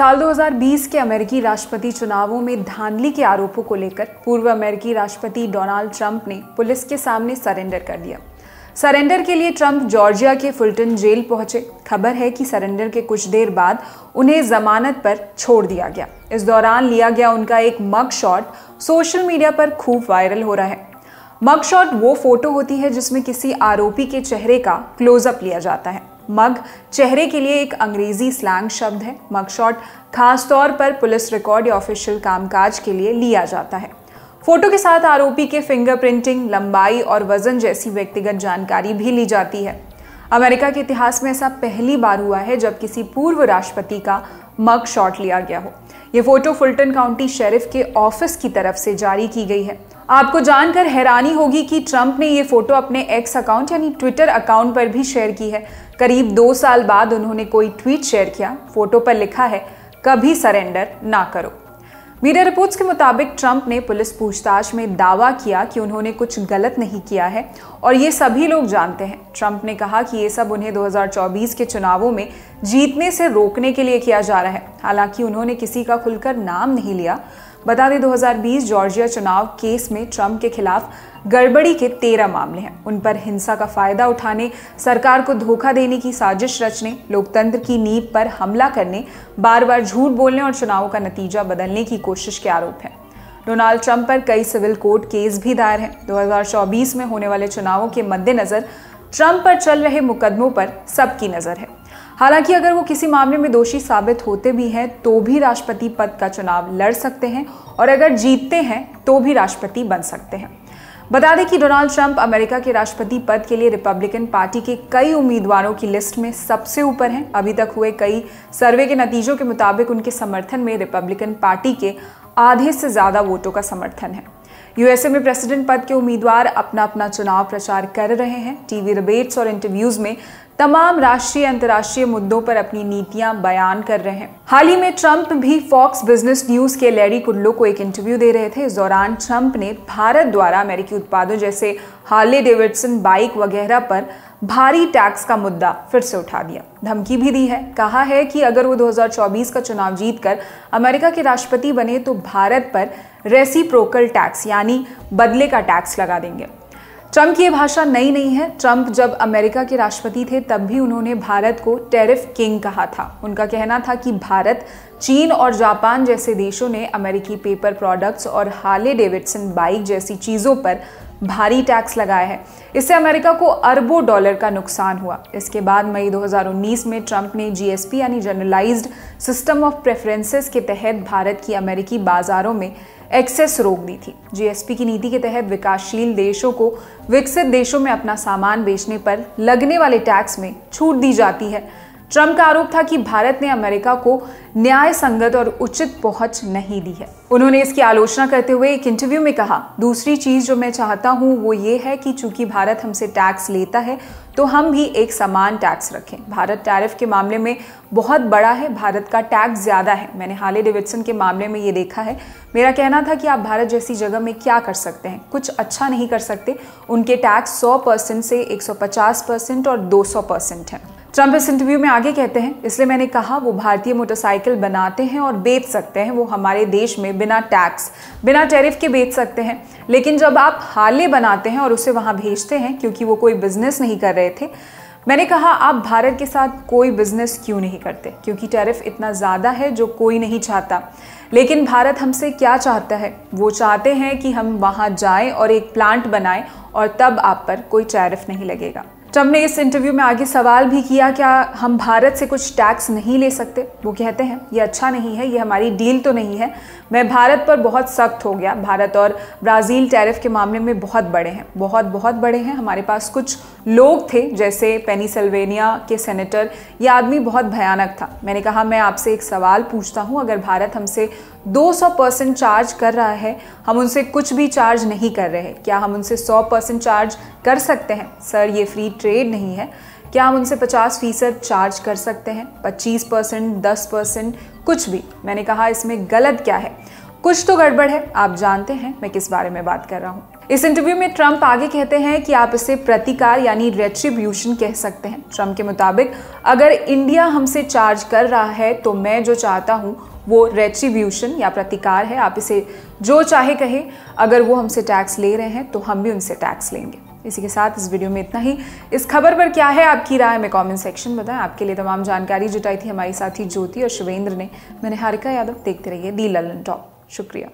साल 2020 के अमेरिकी राष्ट्रपति चुनावों में धांधली के आरोपों को लेकर पूर्व अमेरिकी राष्ट्रपति डोनाल्ड ट्रंप ने पुलिस के सामने सरेंडर कर दिया। सरेंडर के लिए ट्रंप जॉर्जिया के फुलटन जेल पहुंचे। खबर है कि सरेंडर के कुछ देर बाद उन्हें जमानत पर छोड़ दिया गया। इस दौरान लिया गया उनका एक मग शॉट सोशल मीडिया पर खूब वायरल हो रहा है। मग शॉट वो फोटो होती है जिसमें किसी आरोपी के चेहरे का क्लोजअप लिया जाता है। मग चेहरे के लिए एक अंग्रेजी स्लैंग शब्द है। मग शॉट खास तौर पर पुलिस रिकॉर्ड या ऑफिशियल कामकाज के लिए लिया जाता है। फोटो के साथ आरोपी के फिंगरप्रिंटिंग, लंबाई और वजन जैसी व्यक्तिगत जानकारी भी ली जाती है। अमेरिका के इतिहास में ऐसा पहली बार हुआ है जब किसी पूर्व राष्ट्रपति का मग शॉट लिया गया हो। ये फोटो फुलटन काउंटी शेरिफ के ऑफिस की तरफ से जारी की गई है। आपको जानकर हैरानी होगी कि ट्रंप ने ये फोटो अपने एक्स अकाउंट यानी ट्विटर अकाउंट पर भी शेयर की है। करीब 2 साल बाद उन्होंने कोई ट्वीट शेयर किया। फोटो पर लिखा है, कभी सरेंडर ना करो। मीडिया रिपोर्ट्स के मुताबिक ट्रंप ने पुलिस पूछताछ में दावा किया कि उन्होंने कुछ गलत नहीं किया है और ये सभी लोग जानते हैं। ट्रंप ने कहा कि ये सब उन्हें 2024 के चुनावों में जीतने से रोकने के लिए किया जा रहा है। हालांकि उन्होंने किसी का खुलकर नाम नहीं लिया। बता दें 2020 जॉर्जिया चुनाव केस में ट्रंप के खिलाफ गड़बड़ी के 13 मामले हैं। उन पर हिंसा का फायदा उठाने, सरकार को धोखा देने की साजिश रचने, लोकतंत्र की नींव पर हमला करने, बार बार झूठ बोलने और चुनावों का नतीजा बदलने की कोशिश के आरोप हैं। डोनाल्ड ट्रंप पर कई सिविल कोर्ट केस भी दायर हैं। 2024 में होने वाले चुनावों के मद्देनजर ट्रंप पर चल रहे मुकदमों पर सबकी नजर है। हालांकि अगर वो किसी मामले में दोषी साबित होते भी हैं तो भी राष्ट्रपति पद का चुनाव लड़ सकते हैं और अगर जीतते हैं तो भी राष्ट्रपति बन सकते हैं। बता दें कि डोनाल्ड ट्रंप अमेरिका के राष्ट्रपति पद के लिए रिपब्लिकन पार्टी के कई उम्मीदवारों की लिस्ट में सबसे ऊपर हैं। अभी तक हुए कई सर्वे के नतीजों के मुताबिक उनके समर्थन में रिपब्लिकन पार्टी के आधे से ज्यादा वोटों का समर्थन है। यूएसए में प्रेसिडेंट पद के उम्मीदवार अपना अपना चुनाव प्रचार कर रहे हैं। टीवी डिबेट्स और इंटरव्यूज में तमाम राष्ट्रीय अंतर्राष्ट्रीय मुद्दों पर अपनी नीतियां बयान कर रहे हैं। हाल ही में ट्रंप भी फॉक्स बिजनेस न्यूज के लैरी कुडलो को एक इंटरव्यू दे रहे थे। इस दौरान ट्रंप ने भारत द्वारा अमेरिकी उत्पादों जैसे हार्ले डेविडसन बाइक वगैरह पर भारी टैक्स का मुद्दा फिर से उठा दिया। धमकी भी दी है। कहा है कि अगर वो 2024 का चुनाव जीतकर अमेरिका के राष्ट्रपति बने तो भारत पर रेसिप्रोकल टैक्स यानी बदले का टैक्स लगा देंगे। ट्रंप की यह भाषा नई नहीं है। ट्रंप जब अमेरिका के राष्ट्रपति थे तब भी उन्होंने भारत को टैरिफ किंग कहा था। उनका कहना था कि भारत, चीन और जापान जैसे देशों ने अमेरिकी पेपर प्रोडक्ट्स और हार्ले डेविडसन बाइक जैसी चीजों पर भारी टैक्स लगाया है। इससे अमेरिका को अरबों डॉलर का नुकसान हुआ। इसके बाद मई 2019 में ट्रंप ने जीएसपी यानी जनरलाइज्ड सिस्टम ऑफ प्रेफरेंसेस के तहत भारत की अमेरिकी बाजारों में एक्सेस रोक दी थी। जीएसपी की नीति के तहत विकासशील देशों को विकसित देशों में अपना सामान बेचने पर लगने वाले टैक्स में छूट दी जाती है। ट्रंप का आरोप था कि भारत ने अमेरिका को न्याय संगत और उचित पहुंच नहीं दी है। उन्होंने इसकी आलोचना करते हुए एक इंटरव्यू में कहा, दूसरी चीज जो मैं चाहता हूं वो ये है कि चूंकि भारत हमसे टैक्स लेता है तो हम भी एक समान टैक्स रखें। भारत टैरिफ के मामले में बहुत बड़ा है, भारत का टैक्स ज्यादा है। मैंने हार्ले डेविडसन के मामले में ये देखा है। मेरा कहना था कि आप भारत जैसी जगह में क्या कर सकते हैं, कुछ अच्छा नहीं कर सकते। उनके टैक्स 100% से 150% और 200% है। ट्रंप इस इंटरव्यू में आगे कहते हैं, इसलिए मैंने कहा वो भारतीय मोटरसाइकिल बनाते हैं और बेच सकते हैं, वो हमारे देश में बिना टैक्स, बिना टैरिफ के बेच सकते हैं। लेकिन जब आप हार्ले बनाते हैं और उसे वहां भेजते हैं, क्योंकि वो कोई बिजनेस नहीं कर रहे थे, मैंने कहा आप भारत के साथ कोई बिजनेस क्यों नहीं करते, क्योंकि टैरिफ इतना ज्यादा है जो कोई नहीं चाहता। लेकिन भारत हमसे क्या चाहता है, वो चाहते हैं कि हम वहां जाएं और एक प्लांट बनाएं और तब आप पर कोई टैरिफ नहीं लगेगा। ट्रंप ने इस इंटरव्यू में आगे सवाल भी किया, क्या हम भारत से कुछ टैक्स नहीं ले सकते। वो कहते हैं ये अच्छा नहीं है, ये हमारी डील तो नहीं है। मैं भारत पर बहुत सख्त हो गया। भारत और ब्राजील टैरिफ के मामले में बहुत बड़े हैं, बहुत बड़े हैं। हमारे पास कुछ लोग थे जैसे पेनिसिल्वेनिया के सेनेटर, ये आदमी बहुत भयानक था। मैंने कहा मैं आपसे एक सवाल पूछता हूँ, अगर भारत हमसे 200% चार्ज कर रहा है, हम उनसे कुछ भी चार्ज नहीं कर रहे, क्या हम उनसे 100% चार्ज कर सकते हैं? सर ये फ्री ट्रेड नहीं है। क्या हम उनसे 50% चार्ज कर सकते हैं? 25%, 10%, कुछ भी। मैंने कहा इसमें गलत क्या है? कुछ तो गड़बड़ है। आप जानते हैं मैं किस बारे में बात कर रहा हूँ। इस इंटरव्यू में ट्रंप आगे कहते हैं कि आप इसे प्रतिकार यानी रेट्रिब्यूशन कह सकते हैं। ट्रंप के मुताबिक अगर इंडिया हमसे चार्ज कर रहा है तो मैं जो चाहता हूं वो रेट्रिब्यूशन या प्रतिकार है। आप इसे जो चाहे कहे, अगर वो हमसे टैक्स ले रहे हैं तो हम भी उनसे टैक्स लेंगे। इसी के साथ इस वीडियो में इतना ही। इस खबर पर क्या है आपकी राय में कमेंट सेक्शन बताएं। आपके लिए तमाम जानकारी जुटाई थी हमारी साथी ज्योति और शिवेंद्र ने। मैं निहारिका यादव, देखते रहिए दी ललन टॉप। शुक्रिया।